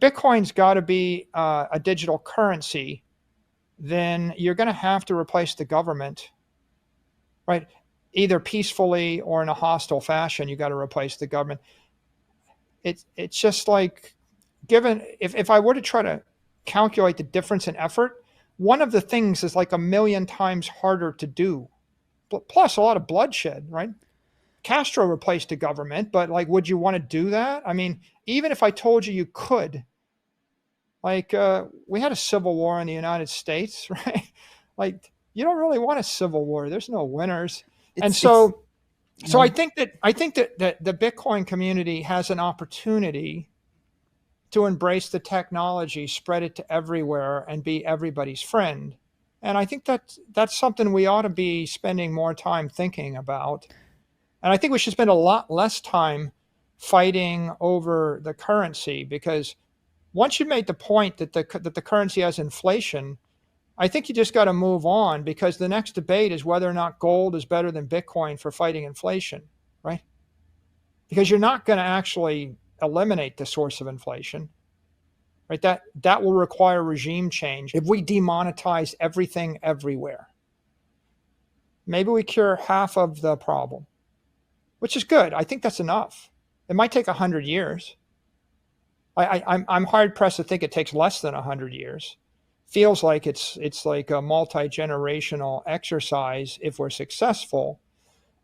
Bitcoin's got to be a digital currency, then you're going to have to replace the government, right? Either peacefully or in a hostile fashion, you got to replace the government. It's just like, given if I were to try to calculate the difference in effort, one of the things is like a million times harder to do, plus a lot of bloodshed, right? Castro replaced the government, but like, would you want to do that? I mean, even if I told you you could, like, we had a civil war in the United States, right? Like, you don't really want a civil war. There's no winners. And It's so I think that the Bitcoin community has an opportunity to embrace the technology, spread it to everywhere, and be everybody's friend. And I think that's something we ought to be spending more time thinking about. And I think we should spend a lot less time fighting over the currency, because once you've made the point that the currency has inflation, I think you just got to move on, because the next debate is whether or not gold is better than Bitcoin for fighting inflation, right? Because you're not going to actually eliminate the source of inflation, right? That will require regime change. If we demonetize everything everywhere, maybe we cure half of the problem, which is good. I think that's enough. It might take 100 years. I'm hard pressed to think it takes less than 100 years. Feels like it's like a multi-generational exercise if we're successful.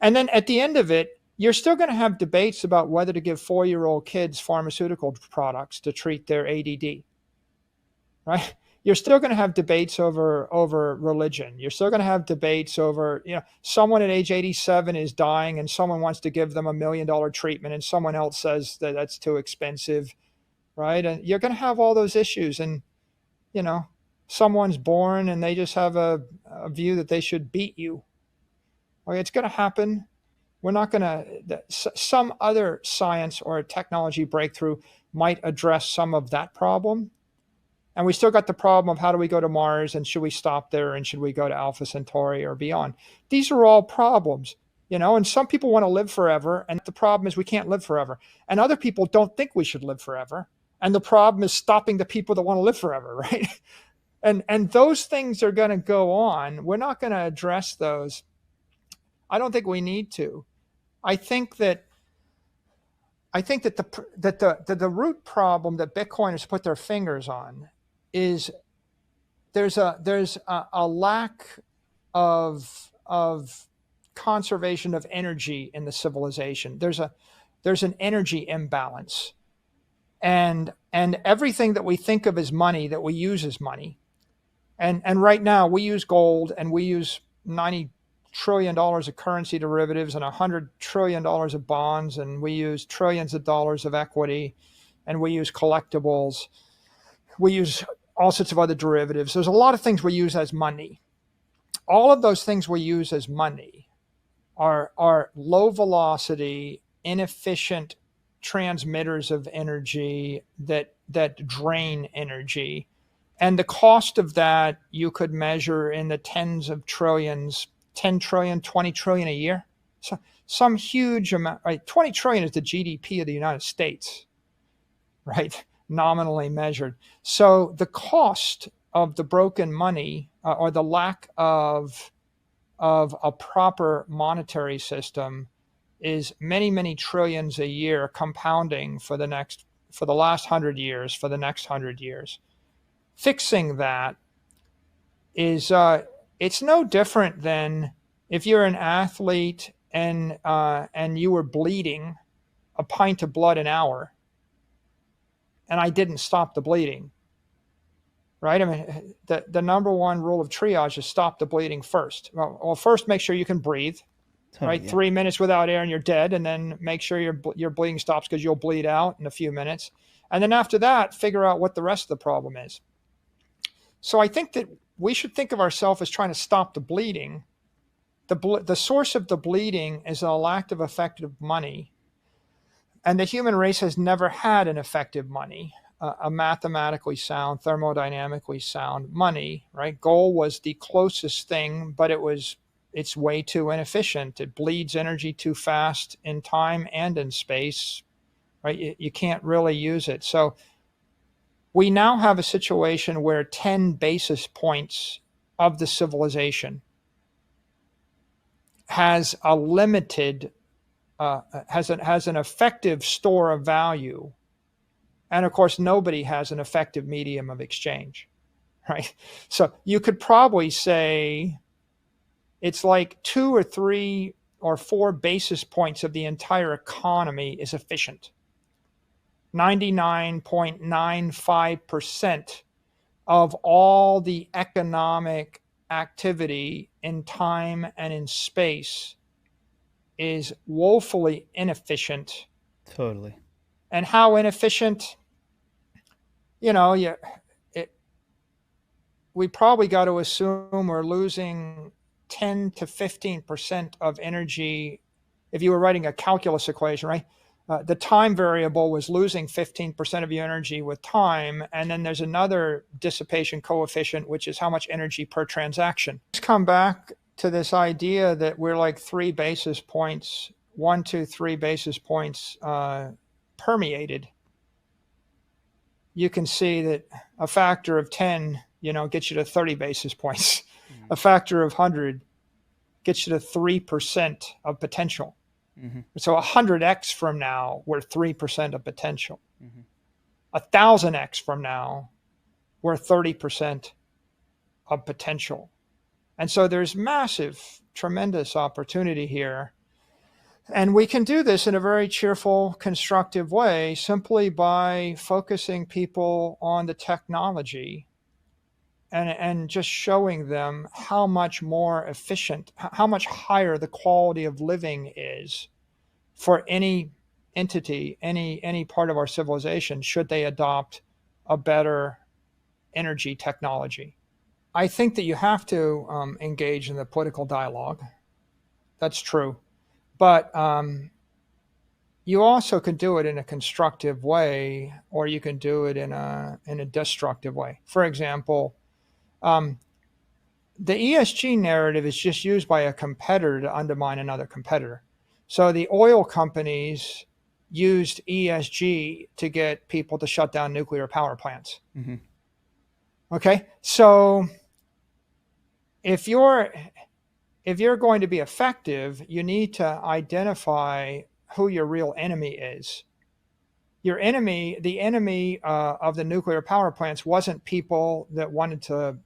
And then at the end of it, you're still going to have debates about whether to give 4-year-old kids pharmaceutical products to treat their ADD, right? You're still going to have debates over religion. You're still going to have debates over, someone at age 87 is dying and someone wants to give them $1 million treatment and someone else says that that's too expensive, right? And you're going to have all those issues. And, someone's born and they just have a view that they should beat you. Okay, it's going to happen. We're not going to, some other science or technology breakthrough might address some of that problem. And we still got the problem of how do we go to Mars, and should we stop there, and should we go to Alpha Centauri or beyond? These are all problems, and some people want to live forever. And the problem is we can't live forever. And other people don't think we should live forever. And the problem is stopping the people that want to live forever, right? And those things are going to go on. We're not going to address those. I don't think we need to. I think that the root problem that Bitcoiners put their fingers on is there's a lack of conservation of energy in the civilization. There's an energy imbalance, and everything that we think of as money, that we use as money, and right now we use gold and we use $90 trillion of currency derivatives and $100 trillion of bonds, and we use trillions of dollars of equity, and we use collectibles. We use all sorts of other derivatives. There's a lot of things we use as money. All of those things we use as money are low velocity, inefficient transmitters of energy that drain energy. And the cost of that you could measure in the tens of trillions, 10 trillion, 20 trillion a year. So some huge amount, right? 20 trillion is the GDP of the United States, right? Nominally measured. So the cost of the broken money, or the lack of a proper monetary system, is many, many trillions a year, compounding for the last 100 years, for the next 100 years. Fixing that is, it's no different than if you're an athlete and you were bleeding a pint of blood an hour, and I didn't stop the bleeding, right? I mean, the number one rule of triage is stop the bleeding first. Well, first make sure you can breathe, right? Yeah. 3 minutes without air and you're dead, and then make sure your bleeding stops, because you'll bleed out in a few minutes. And then after that, figure out what the rest of the problem is. So I think that we should think of ourselves as trying to stop the bleeding. The source of the bleeding is a lack of effective money. And the human race has never had an effective money, a mathematically sound, thermodynamically sound money, right? Gold was the closest thing, but it's way too inefficient. It bleeds energy too fast in time and in space, right? You can't really use it. So We now have a situation where 10 basis points of the civilization has a limited, has an effective store of value. And of course, nobody has an effective medium of exchange, right? So you could probably say it's like 2 or 3 or 4 basis points of the entire economy is efficient. 99.95% of all the economic activity in time and in space is woefully inefficient. Totally. And how inefficient? We probably got to assume we're losing 10 to 15% of energy. If you were writing a calculus equation, right? The time variable was losing 15% of your energy with time. And then there's another dissipation coefficient, which is how much energy per transaction. Let's come back to this idea that we're like 3 basis points, 1, 2, 3 basis points permeated. You can see that a factor of 10, gets you to 30 basis points. Mm-hmm. A factor of 100 gets you to 3% of potential. Mm-hmm. So 100x from now, we're 3% of potential. Mm-hmm. 1,000x from now, we're 30% of potential. And so there's massive, tremendous opportunity here. And we can do this in a very cheerful, constructive way simply by focusing people on the technology and just showing them how much more efficient, how much higher the quality of living is for any entity, any part of our civilization, should they adopt a better energy technology. I think that you have to engage in the political dialogue. That's true. But you also can do it in a constructive way, or you can do it in a destructive way. For example, the ESG narrative is just used by a competitor to undermine another competitor. So the oil companies used ESG to get people to shut down nuclear power plants. Mm-hmm. Okay, so if you're going to be effective, you need to identify who your real enemy is. Your enemy, the enemy of the nuclear power plants, wasn't people that wanted to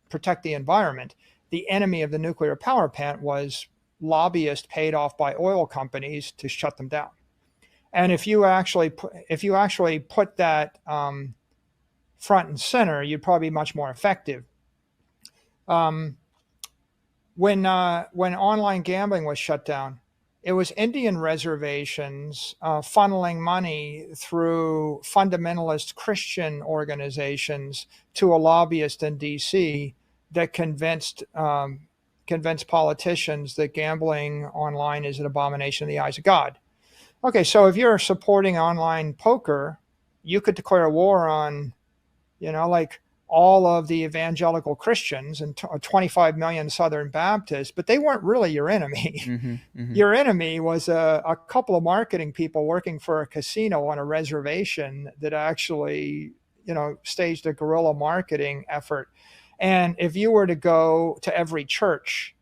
protect the environment. The enemy of the nuclear power plant was lobbyists paid off by oil companies to shut them down. And if you actually put that front and center, you'd probably be much more effective. When online gambling was shut down, it was Indian reservations funneling money through fundamentalist Christian organizations to a lobbyist in D.C. that convinced politicians that gambling online is an abomination in the eyes of God. Okay, so if you're supporting online poker, you could declare war on, like all of the evangelical Christians and 25 million Southern Baptists, but they weren't really your enemy. Mm-hmm, mm-hmm. Your enemy was a couple of marketing people working for a casino on a reservation that actually, staged a guerrilla marketing effort. And if you were to go to every church,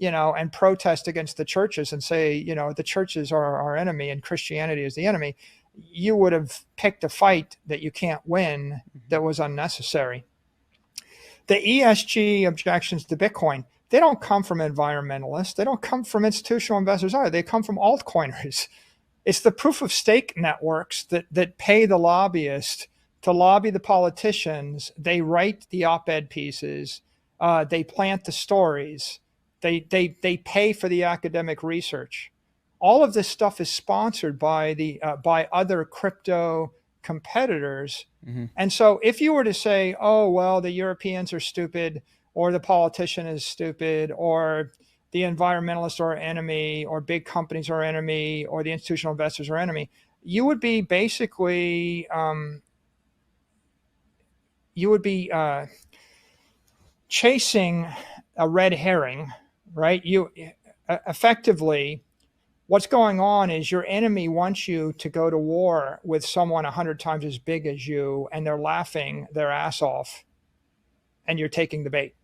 and protest against the churches and say, the churches are our enemy and Christianity is the enemy, you would have picked a fight that you can't win that was unnecessary. The ESG objections to Bitcoin, they don't come from environmentalists. They don't come from institutional investors either. They come from altcoiners. It's the proof of stake networks that pay the lobbyists to lobby the politicians. They write the op-ed pieces. They plant the stories. They pay for the academic research. All of this stuff is sponsored by by other crypto competitors. Mm-hmm. And so if you were to say, oh, well, the Europeans are stupid, or the politician is stupid, or the environmentalists are our enemy, or big companies are our enemy, or the institutional investors are our enemy, you would be basically, chasing a red herring, right? You effectively, what's going on is your enemy wants you to go to war with someone 100 times as big as you, and they're laughing their ass off, and you're taking the bait.